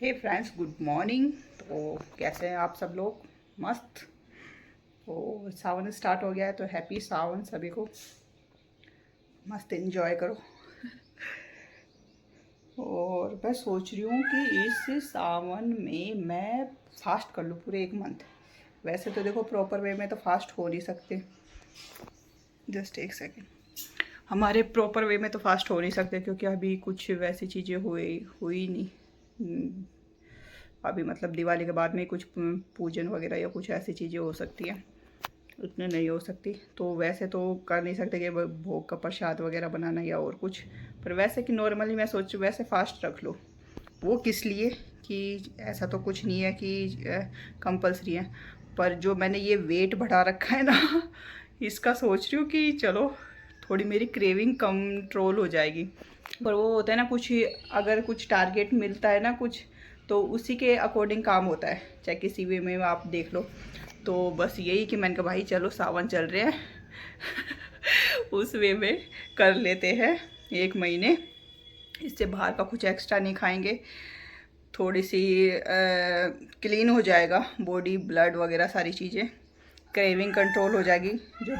हे friends, good morning. तो कैसे हैं आप सब लोग? मस्त। तो सावन स्टार्ट हो गया है, तो हैप्पी सावन सभी को। मस्त एंजॉय करो। और मैं सोच रही हूँ कि इस सावन में मैं फास्ट कर लूँ पूरे एक मंथ। वैसे तो देखो प्रॉपर वे में तो फास्ट हो नहीं सकते। जस्ट एक सेकेंड। हमारे प्रॉपर वे में तो फास्ट हो नहीं सकते क्योंकि अभी कुछ वैसी चीज़ें हुई नहीं। अभी मतलब दिवाली के बाद में कुछ पूजन वगैरह या कुछ ऐसी चीज़ें हो सकती हैं, उतने नहीं हो सकती। तो वैसे तो कर नहीं सकते कि भोग का प्रसाद वगैरह बनाना या और कुछ। पर वैसे कि नॉर्मली मैं सोच वैसे फास्ट रख लो। वो किस लिए कि ऐसा तो कुछ नहीं है कि कंपलसरी है। पर जो मैंने ये वेट बढ़ा रखा है ना इसका सोच रही हूँ कि चलो थोड़ी मेरी क्रेविंग कंट्रोल हो जाएगी। पर वो होता है ना, कुछ अगर कुछ टारगेट मिलता है ना कुछ, तो उसी के अकॉर्डिंग काम होता है, चाहे किसी वे में आप देख लो। तो बस यही कि मैंने कहा भाई चलो सावन चल रहे हैं उस वे में कर लेते हैं एक महीने। इससे बाहर का कुछ एक्स्ट्रा नहीं खाएंगे। थोड़ी सी क्लीन हो जाएगा बॉडी, ब्लड वगैरह सारी चीज़ें। क्रेविंग कंट्रोल हो जाएगी जो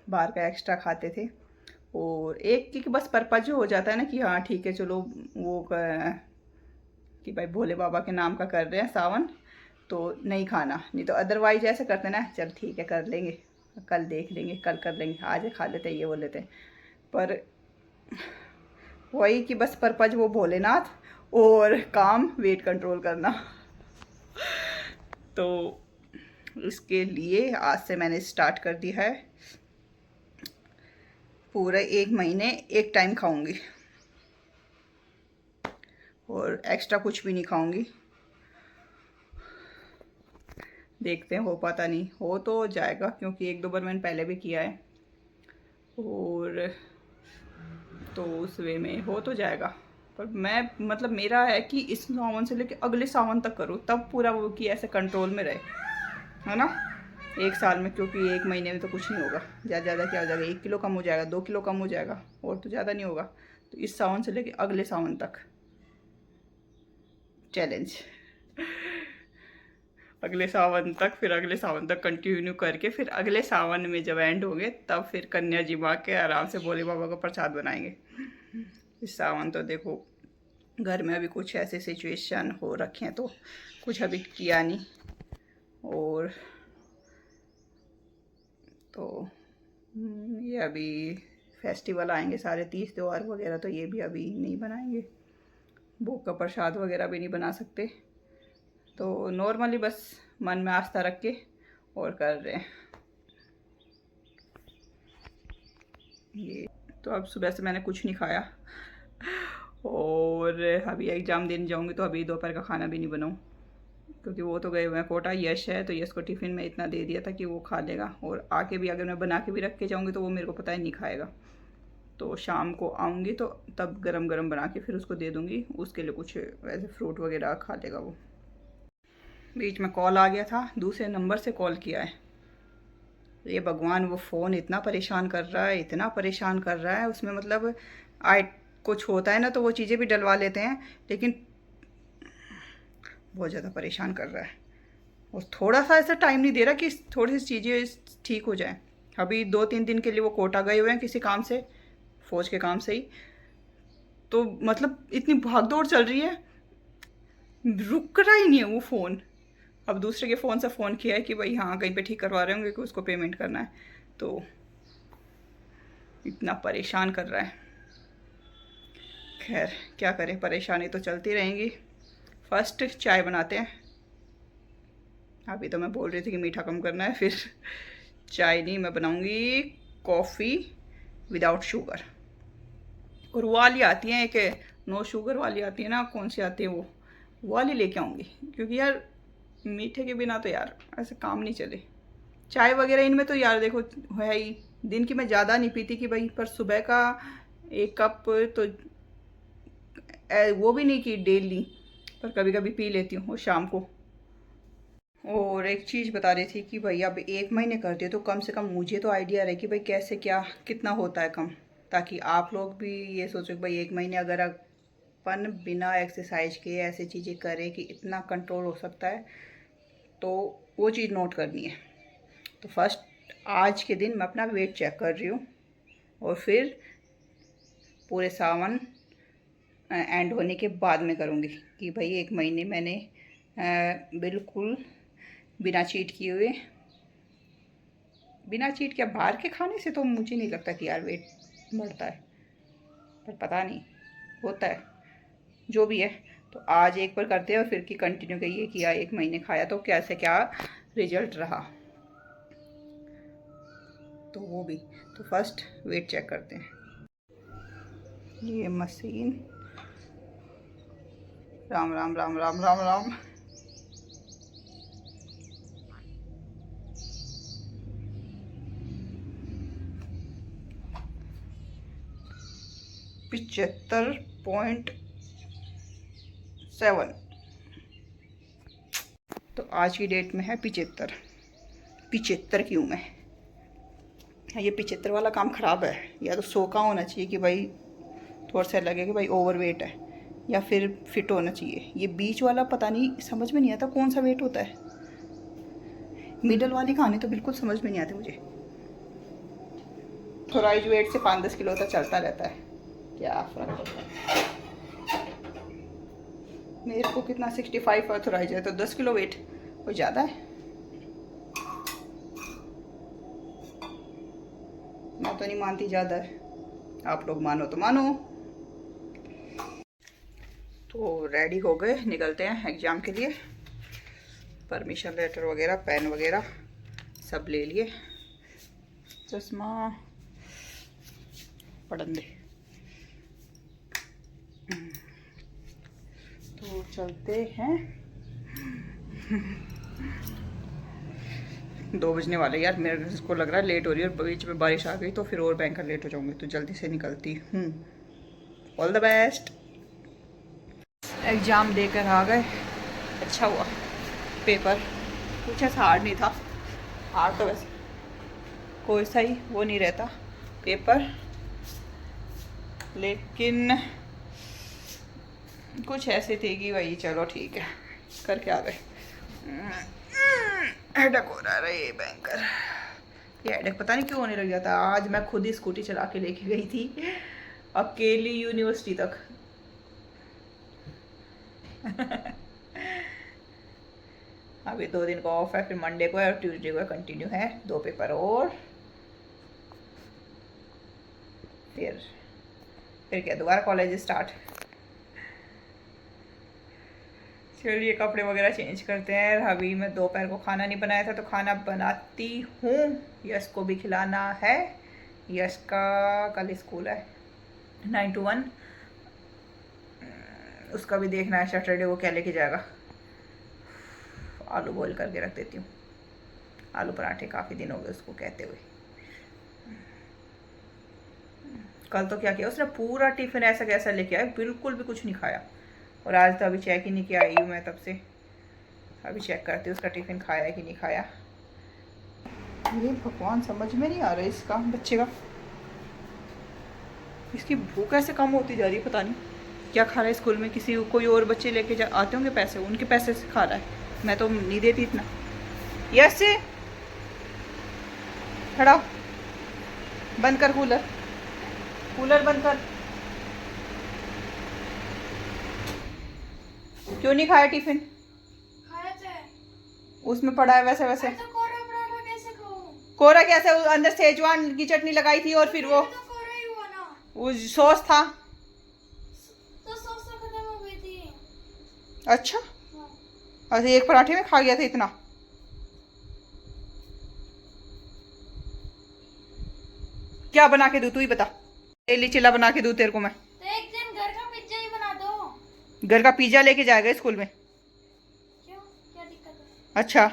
बाहर का एक्स्ट्रा खाते थे। और एक कि बस पर्पज हो जाता है ना कि हाँ ठीक है चलो वो कि भाई भोले बाबा के नाम का कर रहे हैं सावन, तो नहीं खाना। नहीं तो अदरवाइज ऐसे करते ना, चल ठीक है कर लेंगे, कल देख लेंगे, कल कर लेंगे, आज खा लेते हैं, ये बोल लेते हैं। पर वही कि बस पर्पज वो भोलेनाथ और काम वेट कंट्रोल करना तो इसके लिए आज से मैंने स्टार्ट कर दिया है। पूरा एक महीने एक टाइम खाऊंगी और एक्स्ट्रा कुछ भी नहीं खाऊंगी। देखते हैं, हो पाता नहीं हो तो जाएगा, क्योंकि एक दो बार मैंने पहले भी किया है। और तो उस वे में हो तो जाएगा। पर मैं मतलब मेरा है कि इस सावन से लेके अगले सावन तक करूँ, तब पूरा वो कि ऐसे कंट्रोल में रहे, है ना। एक साल में, क्योंकि एक महीने में तो कुछ नहीं होगा। ज़्यादा क्या हो जाएगा, 1 किलो कम हो जाएगा, 2 किलो कम हो जाएगा, और तो ज़्यादा नहीं होगा। तो इस सावन से लेके अगले सावन तक चैलेंज। अगले सावन तक, फिर अगले सावन तक कंटिन्यू करके फिर अगले सावन में जब एंड होंगे तब फिर कन्या जी माँ के आराम से भोले बाबा का प्रसाद बनाएंगे। इस सावन तो देखो घर में अभी कुछ ऐसे सिचुएशन हो रखे हैं तो कुछ अभी किया नहीं। और तो ये अभी फेस्टिवल आएंगे सारे, 30 त्योहार वगैरह, तो ये भी अभी नहीं बनाएंगे। भोग का प्रसाद वगैरह भी नहीं बना सकते। तो नॉर्मली बस मन में आस्था रख के और कर रहे हैं ये। तो अब सुबह से मैंने कुछ नहीं खाया और अभी एग्ज़ाम देने जाऊंगी, तो अभी दोपहर का खाना भी नहीं बनाऊँ, क्योंकि वो तो गए हुए हैं कोटा। यश है तो यश को टिफ़िन में इतना दे दिया था कि वो खा लेगा, और आके भी अगर मैं बना के भी रख के जाऊँगी तो वो मेरे को पता है नहीं खाएगा। तो शाम को आऊँगी तो तब गरम गरम बना के फिर उसको दे दूँगी। उसके लिए कुछ वैसे फ्रूट वगैरह खा लेगा वो। बीच में कॉल आ गया था, दूसरे नंबर से कॉल किया है। ये भगवान, वो फ़ोन इतना परेशान कर रहा है, इतना परेशान कर रहा है। उसमें मतलब आई कुछ होता है ना तो वो चीज़ें भी डलवा लेते हैं, लेकिन बहुत ज़्यादा परेशान कर रहा है। और थोड़ा सा ऐसा टाइम नहीं दे रहा कि थोड़ी सी चीज़ें ठीक हो जाएं। अभी 2-3 दिन के लिए वो कोटा गए हुए हैं किसी काम से, फ़ौज के काम से ही। तो मतलब इतनी भाग दौड़ चल रही है, रुक रहा ही नहीं है वो फ़ोन। अब दूसरे के फ़ोन से फ़ोन किया है कि भाई हाँ कहीं पे ठीक करवा रहे होंगे कि उसको पेमेंट करना है। तो इतना परेशान कर रहा है। खैर क्या करें, परेशानी तो चलती रहेंगी। फर्स्ट चाय बनाते हैं। अभी तो मैं बोल रही थी कि मीठा कम करना है, फिर चाय नहीं, मैं बनाऊंगी कॉफ़ी विदाउट शुगर। और वो वाली आती हैं एक, नो शुगर वाली आती है ना, कौन सी आती है वो वाली लेके आऊँगी। क्योंकि यार मीठे के बिना तो यार ऐसे काम नहीं चले। चाय वगैरह इनमें तो यार देखो है ही, दिन की मैं ज़्यादा नहीं पीती कि भाई, पर सुबह का 1 कप तो वो भी नहीं कि डेली, पर कभी कभी पी लेती हूँ, और शाम को। और एक चीज़ बता रही थी कि भाई अब एक महीने करते हो तो कम से कम मुझे तो आइडिया रहे कि भाई कैसे क्या कितना होता है कम, ताकि आप लोग भी ये सोचो कि भाई एक महीने अगर अपन बिना एक्सरसाइज के ऐसी चीज़ें करें कि इतना कंट्रोल हो सकता है, तो वो चीज़ नोट करनी है। तो फर्स्ट आज के दिन मैं अपना वेट चेक कर रही हूँ और फिर पूरे सावन एंड होने के बाद में करूँगी कि भाई 1 महीने मैंने बिल्कुल बिना चीट किए हुए, बिना चीट के बाहर के खाने से तो मुझे नहीं लगता कि यार वेट बढ़ता है, पर पता नहीं होता है, जो भी है। तो आज एक बार करते हैं और फिर की कंटिन्यू करिए कि यार 1 महीने खाया तो कैसे क्या रिजल्ट रहा, तो वो भी। तो फर्स्ट वेट चेक करते हैं। ये मशीन, राम राम राम राम राम राम। $75.7। तो आज की डेट में है 75 की हूँ मैं। ये 75 वाला काम ख़राब है। या तो 100 का होना चाहिए कि भाई थोड़ा सा लगे कि भाई ओवर वेट है, या फिर फिट होना चाहिए। ये बीच वाला पता नहीं, समझ में नहीं आता कौन सा वेट होता है। मिडल वाली कहानी तो बिल्कुल समझ में नहीं आती मुझे। थोराइज वेट से 5-10 किलो तक चलता रहता है, क्या फर्क पड़ता है। मेरे को कितना 65 ऑथोराइज है, तो 10 किलो वेट कोई ज़्यादा है। मैं तो नहीं मानती ज़्यादा है, आप लोग मानो तो मानो। तो रेडी हो गए, निकलते हैं एग्ज़ाम के लिए। परमिशन लेटर वगैरह, पेन वगैरह सब ले लिए। चश्मा पढ़न दे। तो चलते हैं। 2 बजने वाले यार, मेरे को लग रहा है लेट हो रही है, और बीच में बारिश आ गई तो फिर और भयंकर लेट हो जाऊंगी, तो जल्दी से निकलती हूँ। All the best. एग्ज़ाम देकर आ गए, अच्छा हुआ। पेपर कुछ ऐसा हार्ड नहीं था, हार्ड तो वैसे कोई सा ही वो नहीं रहता पेपर, लेकिन कुछ ऐसे थे कि भाई चलो ठीक है, करके आ गए। हेडेक हो रहा है ये भयंकर। ये हेडेक पता नहीं क्यों होने लग गया था। आज मैं खुद ही स्कूटी चला के लेके गई थी अकेली यूनिवर्सिटी तक। अभी 2 दिन का ऑफ है, फिर मंडे को है और ट्यूसडे को कंटिन्यू है 2 पेपर, और फिर क्या दोबारा कॉलेज स्टार्ट। चलिए कपड़े वगैरह चेंज करते हैं। अभी मैं दोपहर को खाना नहीं बनाया था, तो खाना बनाती हूँ। यश को भी खिलाना है। यश का कल स्कूल है 9 to 1, उसका भी देखना है सैटरडे को क्या लेके जाएगा। आलू बॉईल करके रख देती हूँ। आलू पराठे काफ़ी दिन हो गए उसको कहते हुए। कल तो क्या किया उसने, पूरा टिफिन ऐसा कैसा लेके आया, बिल्कुल भी कुछ नहीं खाया। और आज तो अभी चेक ही नहीं किया, आई हूँ मैं तब से। अभी चेक करती हूँ उसका टिफिन खाया है कि नहीं खाया। ये भगवान समझ में नहीं आ रहा है इसका बच्चे का, इसकी भूख ऐसे कम होती जा रही है। पता नहीं क्या खा रहा है स्कूल में। किसी कोई और बच्चे लेके आते होंगे पैसे, उनके पैसे से खा रहा है। मैं तो नहीं देती इतना। यस से खड़ा बंद कर, कूलर बंद कर। क्यों नहीं खाया टिफिन? उसमें पड़ा है वैसे वैसे। तो कोरा पराठा कैसे खाऊं? कोरा कैसे? अंदर सेजवान की चटनी लगाई थी और फिर वो तो कोरा ही हुआ ना। वो सॉस था। तो सॉस तो खत्म हो गई थी। अच्छा अच्छा, एक पराठे में खा गया था इतना? क्या बना के दूं तू ही बता। डेली चिल्ला बना के दूं तेरे को मैं? तो एक दिन घर का पिज्जा ही बना दो। घर का पिज्जा लेके जाएगा स्कूल में? क्यों, क्या दिक्कत है? अच्छा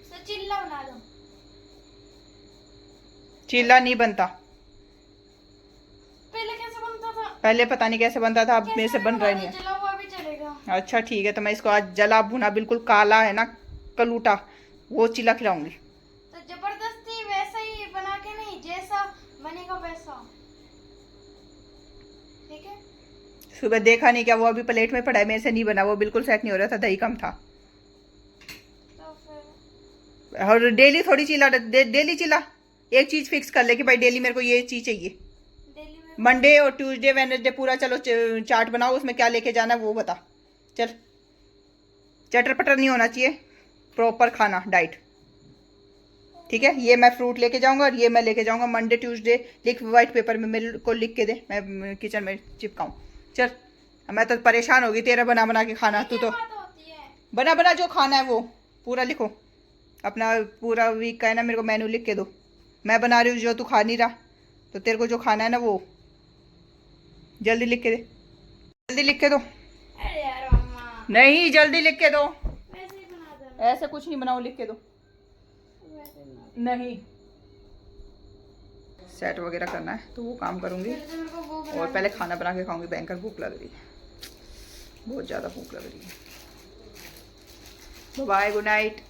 तो चिल्ला बना दो। चिल्ला नहीं बनता। पहले कैसे बनता था? पहले पता नहीं कैसे बनता था, अब मेरे से बन रहा नहीं है। जला हुआ भी चलेगा। अच्छा ठीक है, तो मैं इसको आज जला भुना बिल्कुल काला है ना, कलूटा, वो चिल्ला खिलाऊंगी। तो जबरदस्ती वैसा ही बना के खाओ, ठीक है? सुबह देखा नहीं क्या, वो अभी प्लेट में पड़ा है, मेरे से नहीं बना, वो बिल्कुल सेट नहीं हो रहा था, दही कम था। तो फिर और डेली थोड़ी चिल्ला, डेली चिल्ला, एक चीज फिक्स कर ले कि भाई डेली मेरे को ये चीज चाहिए। दिल्ली में मंडे और ट्यूसडे वेडनेसडे पूरा चलो चार्ट बनाओ, उसमें क्या लेके जाना है वो बता। चल, चटर पटर नहीं होना चाहिए, प्रॉपर खाना, डाइट, ठीक है? ये मैं फ्रूट लेके जाऊंगा और ये मैं लेके जाऊंगा मंडे ट्यूसडे, लिख व्हाइट पेपर में मेरे को लिख के दे, मैं किचन में चिपकाऊं। चल, मैं तो परेशान होगी तेरा बना बना के खाना, तू क्या तो बात होती है? बना बना जो खाना है वो पूरा लिखो, अपना पूरा वीक का है ना, मेरे को मेनू लिख के दो। मैं बना रही हूँ जो तू खा नहीं रहा, तो तेरे को जो खाना है ना वो जल्दी लिख के दे, जल्दी लिख के दो। अरे यार मम्मा, नहीं, जल्दी लिख के दो, वैसे ही बना देना, ऐसे कुछ नहीं बनाओ, लिख के दो। वैसे ही बना नहीं, सेट वगैरह करना है तो वो काम करूँगी, फिर तो मेरे को भूख और पहले खाना बना के खाऊंगी, भयंकर भूख लग रही है, बहुत ज़्यादा भूख लग रही है। Bye, good night.